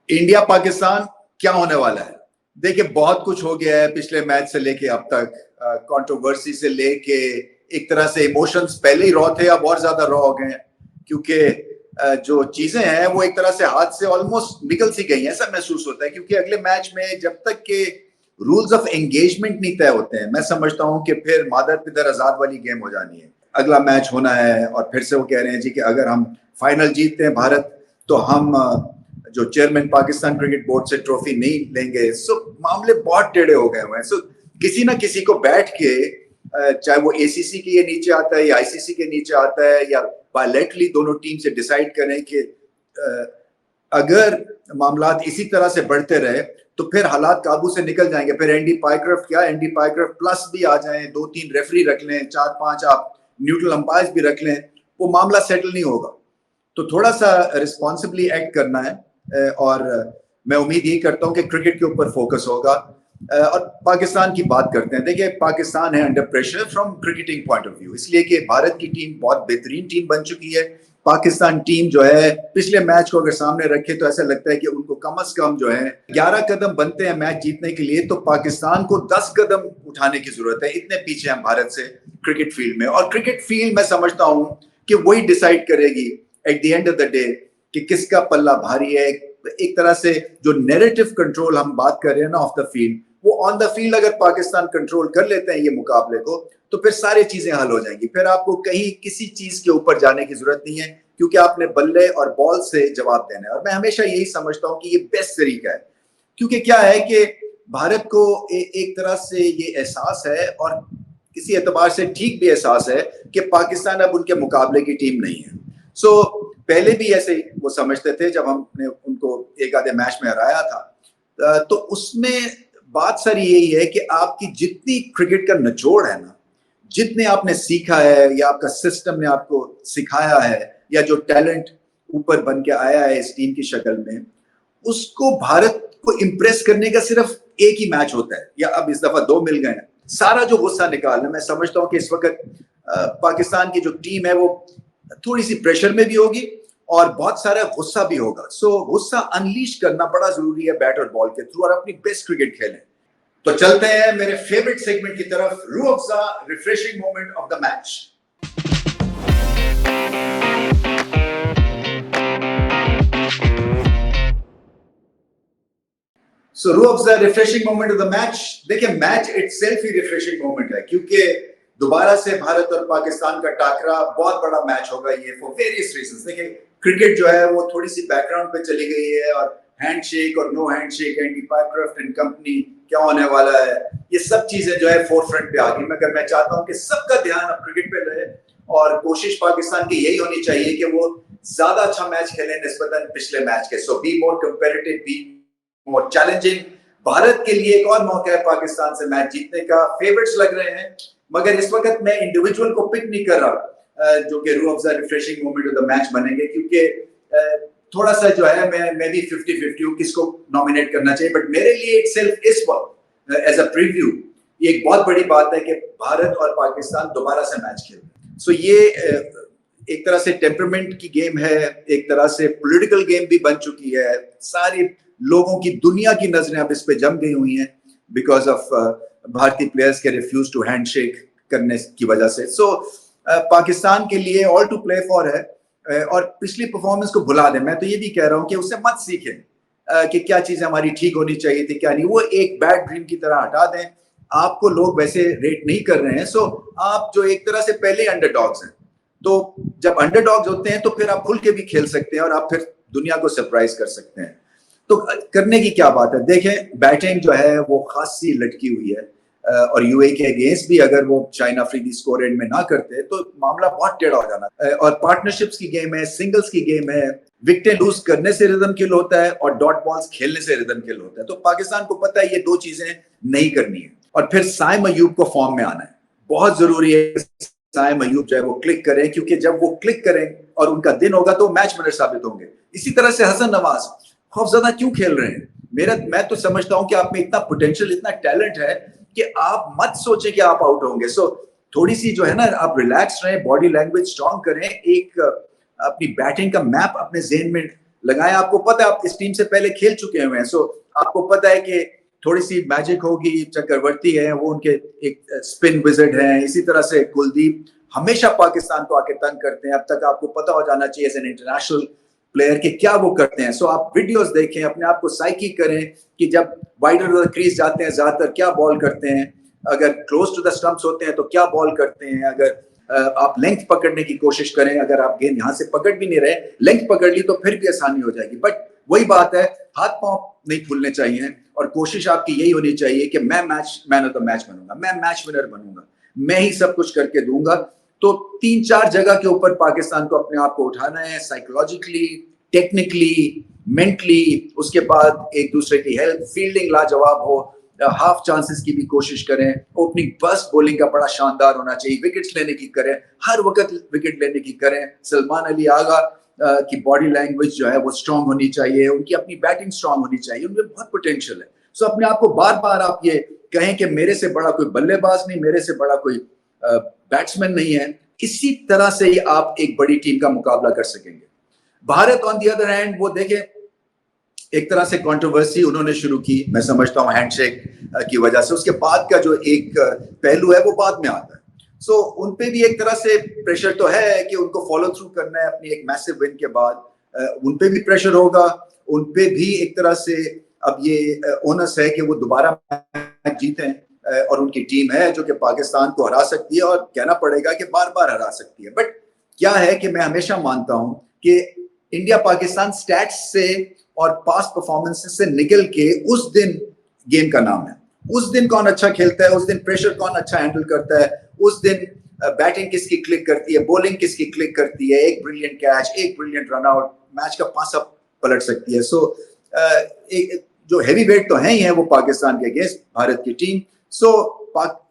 India Pakistan क्या होने वाला है? देखिए, बहुत कुछ हो गया है पिछले मैच से लेके अब तक। कंट्रोवर्सी से लेके एक तरह से इमोशंस पहले ही रॉ थे, अब और ज्यादा रॉ हो गए हैं, क्योंकि जो चीजें हैं वो एक तरह से हाथ से ऑलमोस्ट निकल सी गई हैं, ऐसा महसूस होता है। क्योंकि अगले मैच में जब तक के रूल्स ऑफ एंगेजमेंट नहीं तय होते हैं, मैं समझता हूं कि फिर मादर पिदर आजाद वाली गेम हो जानी है। अगला मैच होना है और फिर से वो कह रहे हैं जी कि अगर हम फाइनल जीतते हैं भारत, तो हम जो चेयरमैन पाकिस्तान क्रिकेट बोर्ड से ट्रॉफी नहीं लेंगे। सो मामले बहुत टेढ़े हो गए हुए हैं। सो किसी ना किसी को बैठ के, चाहे वो एसीसी के नीचे आता है या आईसीसी के नीचे आता है, या बायलैटरली दोनों टीम से डिसाइड करें कि अगर मामलात इसी तरह से बढ़ते रहे तो फिर हालात काबू से निकल जाएंगे। फिर एंडी पाइक्रफ्ट क्या, एंडी पाइक्रफ्ट प्लस भी आ जाएं, 2-3 रेफरी रख लें, 4-5 आप न्यूट्रल अंपायर्स भी रख लें, वो मामला सेटल नहीं होगा। तो थोड़ा सा रिस्पॉन्सिबली एक्ट करना है, और मैं उम्मीद यही करता हूं कि क्रिकेट के ऊपर फोकस होगा। और पाकिस्तान की बात करते हैं। देखिए, पाकिस्तान है under pressure from cricketing point of view, इसलिए कि भारत की टीम बहुत बेहतरीन टीम बन चुकी है। पाकिस्तान टीम जो है, पिछले मैच को अगर सामने रखे तो ऐसा लगता है कि उनको कम से कम जो है 11 कदम बनते हैं मैच जीतने के लिए, तो पाकिस्तान को 10 कदम उठाने की जरूरत है। इतने पीछे हैं भारत से क्रिकेट फील्ड में। और क्रिकेट फील्ड मैं समझता हूं कि वही डिसाइड करेगी at the end of the day कि किसका पल्ला भारी है। एक तरह से जो नैरेटिव कंट्रोल हम बात कर रहे हैं ना ऑफ द फील्ड, वो ऑन द फील्ड अगर पाकिस्तान कंट्रोल कर लेते हैं ये मुकाबले को, तो फिर सारी चीजें हल हो जाएंगी। फिर आपको कहीं किसी चीज के ऊपर जाने की जरूरत नहीं है, क्योंकि आपने बल्ले और बॉल से जवाब देना है। और मैं हमेशा यही समझता हूं कि ये बेस्ट तरीका है, क्योंकि क्या है कि भारत को एक तरह से ये एहसास है, और किसी एतबार से ठीक भी एहसास है, कि पाकिस्तान अब उनके मुकाबले की टीम नहीं है। सो पहले भी ऐसे वो समझते थे जब हमने उनको एक आधे मैच में हराया था। तो उसमें बात सारी यही है कि आपकी जितनी क्रिकेट का निचोड़ है ना, जितने आपने सीखा है या आपका सिस्टम ने आपको सिखाया है, या जो टैलेंट ऊपर बन के आया है इस टीम की शक्ल में, उसको भारत को इम्प्रेस करने का सिर्फ एक ही मैच होता है, या अब इस दफा 2 मिल गए हैं। सारा जो गुस्सा निकालना, मैं समझता हूं कि इस वक्त पाकिस्तान की जो टीम है वो थोड़ी सी प्रेशर में भी होगी और बहुत सारा गुस्सा भी होगा। सो गुस्सा अनलीश करना बड़ा जरूरी है बैट और बॉल के थ्रू, और अपनी बेस्ट क्रिकेट खेलें। तो चलते हैं मेरे फेवरेट सेगमेंट की तरफ, Rooh Afza refreshing moment of the match. So Rooh Afza refreshing moment of the match. देखिए, मैच इटसेल्फ ही रिफ्रेशिंग मोमेंट है, क्योंकि दोबारा से भारत और पाकिस्तान का टाकरा बहुत बड़ा मैच होगा ये, फॉर वेरियस रीजंस। देखिए, क्रिकेट जो है वो थोड़ी सी बैकग्राउंड पे चली गई है, और हैंडशेक और no handshake, Andy Pycroft and company, क्या होने वाला है, ये सब चीजें जो है फोरफ्रंट पे आ गई। मगर मैं चाहता हूं कि सबका ध्यान अब क्रिकेट पे रहे, और कोशिश पाकिस्तान की यही होनी चाहिए कि वो ज्यादा अच्छा मैच खेलें निस्बतन पिछले मैच के। So be more competitive, be more challenging. Bharat के लिए एक और मौका है पाकिस्तान से मैच जीतने का। फेवरेट्स लग रहे हैं, मगर इस वक्त मैं इंडिविजुअल को पिक नहीं कर रहा जो कि रूह Afza refreshing moment of the match बनेंगे, क्योंकि थोड़ा सा जो है मैं भी 50-50 हूँ किसको नॉमिनेट करना चाहिए। बट मेरे लिए इटसेल्फ इस वक्त एज अ प्रीव्यू ये एक बहुत बड़ी बात है कि भारत और पाकिस्तान दोबारा से मैच खेल रहे हैं। सो ये एक तरह से टेम्परमेंट की गेम है, एक तरह से पॉलिटिकल गेम भी बन चुकी है। सारे लोगों की, दुनिया की नजरें अब इस पे जम गई हुई हैं बिकॉज ऑफ भारतीय प्लेयर्स के रिफ्यूज टू हैंडशेक करने की वजह से। सो पाकिस्तान के लिए ऑल टू प्ले फॉर है, और पिछली परफॉर्मेंस को भुला दें। मैं तो ये भी कह रहा हूं कि उससे मत सीखें कि क्या चीजें हमारी ठीक होनी चाहिए थी, क्या नहीं। वो एक बैड ड्रीम की तरह हटा दें। आपको लोग वैसे रेट नहीं कर रहे हैं। सो आप जो एक तरह से पहले अंडरडॉग्स हैं, तो जब अंडरडॉग्स होते हैं तो फिर आप खुल के भी खेल सकते हैं, और आप फिर दुनिया को सरप्राइज कर सकते हैं। तो करने की क्या बात है। देखें, बैटिंग जो है वो खासी लटकी हुई है, और यूएई के अगेंस्ट भी अगर वो शाहीन अफरीदी स्कोर एंड में ना करते तो मामला बहुत टेढ़ा हो जाना। और पार्टनरशिप्स की गेम है, सिंगल्स की गेम है, विकेटें लूज करने से रिदम किल होता है और डॉट बॉल्स खेलने से रिदम किल होता है। तो पाकिस्तान को पता है ये दो चीजें नहीं करनी है। और फिर साइम अयूब को फॉर्म में आना है, बहुत जरूरी है। साइम अयूब जो है वो क्लिक करें, क्योंकि जब वो क्लिक करें और उनका दिन होगा तो मैच विनर साबित होंगे। इसी तरह से हसन नवाज खौफजदा क्यों खेल रहे हैं? मैं तो समझता हूं कि आप में इतना पोटेंशियल, इतना टैलेंट है कि आप मत सोचें कि आप आउट होंगे। सो थोड़ी सी जो है ना, आप रिलैक्स रहें, बॉडी लैंग्वेज स्ट्रांग करें, एक अपनी बैटिंग का मैप अपने ज़हन में लगाएं। आपको पता है आप इस टीम से पहले खेल चुके हुए हैं, सो आपको पता है कि थोड़ी सी मैजिक होगी। चक्रवर्ती है वो उनके एक स्पिन विजिट हैं, इसी तरह से कुलदीप हमेशा पाकिस्तान को आके तंग करते हैं। अब तक आपको पता हो जाना चाहिए एज एन इंटरनेशनल प्लेयर के क्या वो करते हैं। सो आप वीडियोस देखें, अपने आप को साइकी करें कि जब वाइडर द क्रीज जाते हैं ज्यादातर क्या बॉल करते हैं, अगर क्लोज टू द स्टंप्स होते हैं तो क्या बॉल करते हैं। अगर आप लेंथ पकड़ने की कोशिश करें, अगर आप गेंद यहां से पकड़ भी नहीं रहे, लेंथ पकड़ ली तो फिर भी आसानी हो जाएगी। बट वही बात है, हाथ पांव नहीं खुलने चाहिए और कोशिश आपकी यही होनी चाहिए कि मैं मैन ऑफ द मैच बनूंगा, मैं मैच विनर बनूंगा, मैं ही सब कुछ करके दूंगा। तो 3-4 जगह के ऊपर पाकिस्तान को अपने आप को उठाना है, साइकोलॉजिकली, टेक्निकली, मेंटली। उसके बाद एक दूसरे की हेल्प, फील्डिंग लाजवाब हो, हाफ चांसेस की भी कोशिश करें, ओपनिंग बस्ट बॉलिंग का बड़ा शानदार होना चाहिए, विकेट्स लेने की करें, हर वक्त विकेट लेने की करें। सलमान अली आगा की बॉडी लैंग्वेज जो है वो स्ट्रांग होनी चाहिए, उनकी अपनी बैटिंग स्ट्रांग होनी चाहिए, उनमें बहुत पोटेंशियल है। सो अपने आप को बार बार आप ये कहें कि मेरे से बड़ा कोई बल्लेबाज नहीं, मेरे से बड़ा कोई बैट्समैन नहीं है, इसी तरह से ही आप एक बड़ी टीम का मुकाबला कर सकेंगे। Bharat on the other hand, वो देखें एक तरह से कंट्रोवर्सी उन्होंने शुरू की, मैं समझता हूँ हैंडशेक की वजह से। उसके बाद का जो एक पहलू है वो बाद में आता है। सो उन पे भी एक तरह से प्रेशर तो है कि उनको फॉलो थ्रू करना है अपनी एक मैसिव विन के बाद। उन पे भी प्रेशर होगा, उन पे भी एक तरह से अब ये ओनस है कि वो दोबारा मैच जीतें और उनकी टीम है जो कि पाकिस्तान को हरा सकती है, और कहना पड़ेगा कि बार बार हरा सकती है। बट क्या है कि मैं हमेशा मानता हूं कि इंडिया पाकिस्तान स्टैट्स से और पास्ट परफॉर्मेंसेस से निकल के उस दिन गेम का नाम है। उस दिन कौन अच्छा खेलता है, उस दिन प्रेशर कौन अच्छा हैंडल करता है, उस दिन बैटिंग किसकी क्लिक करती है, बॉलिंग किसकी क्लिक करती है, एक ब्रिलियंट कैच, एक ब्रिलियंट रन आउट मैच का पासा पलट सकती है। सो जो हैवी वेट तो है ही है वो पाकिस्तान के अगेंस्ट भारत की टीम। सो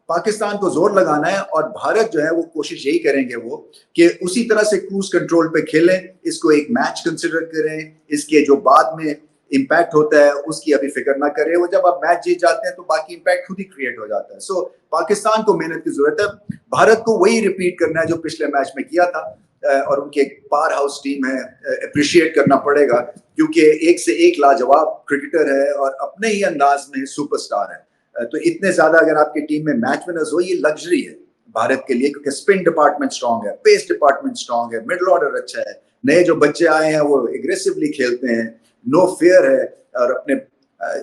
पाकिस्तान को जोर लगाना है और भारत जो है वो कोशिश यही करेंगे वो कि उसी तरह से क्रूज कंट्रोल पे खेलें, इसको एक मैच कंसिडर करें, इसके जो बाद में इम्पैक्ट होता है उसकी अभी फिक्र ना करें। वो जब आप मैच जीत जाते हैं तो बाकी इम्पैक्ट खुद ही क्रिएट हो जाता है। सो पाकिस्तान को मेहनत की जरूरत है, भारत को वही रिपीट करना है जो पिछले मैच में किया था, और उनकी एक पावर हाउस टीम है, अप्रिशिएट करना पड़ेगा क्योंकि एक से एक लाजवाब क्रिकेटर है और अपने ही अंदाज में सुपरस्टार है। तो इतने ज्यादा अगर आपकी टीम में मैच विनर्स हो, ये लग्जरी है भारत के लिए, क्योंकि स्पिन डिपार्टमेंट स्ट्रांग है, पेस डिपार्टमेंट स्ट्रांग है, मिडिल ऑर्डर अच्छा है, नए जो बच्चे आए हैं वो एग्रेसिवली खेलते हैं, नो फेयर है, और अपने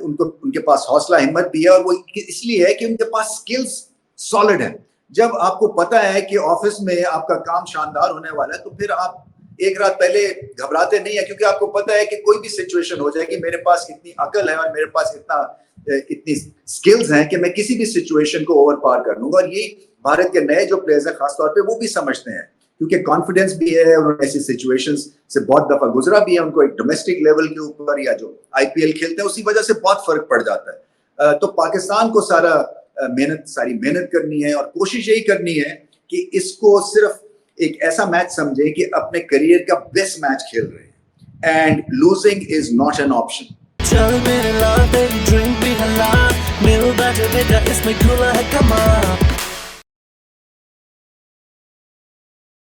उनके पास हौसला हिम्मत भी है, और वो इसलिए है कि उनके पास स्किल्स सॉलिड है। जब आपको पता है कि ऑफिस में आपका काम शानदार होने वाला है तो फिर आप एक रात पहले घबराते नहीं है, क्योंकि आपको पता है कि कोई भी सिचुएशन हो जाएगी, मेरे पास इतनी अकल है और मेरे पास इतनी स्किल्स हैं कि मैं किसी भी सिचुएशन को ओवर पार कर लूंगा। और ये भारत के नए जो प्लेयर्स हैं खासतौर पे वो भी समझते हैं, क्योंकि कॉन्फिडेंस भी है, उन्होंने ऐसी सिचुएशंस से बहुत दफा गुजरा भी है, उनको एक डोमेस्टिक लेवल के ऊपर या जो आईपीएल खेलते हैं उसी वजह से बहुत फर्क पड़ जाता है। तो पाकिस्तान को सारी मेहनत करनी है और कोशिश यही करनी है कि इसको सिर्फ एक ऐसा मैच समझे कि अपने करियर का बेस्ट मैच खेल रहे हैं, and losing is not an option. चल मेरे love baby drink भी हला, मिल बैठे बेटा इसमें खुला है कमाल।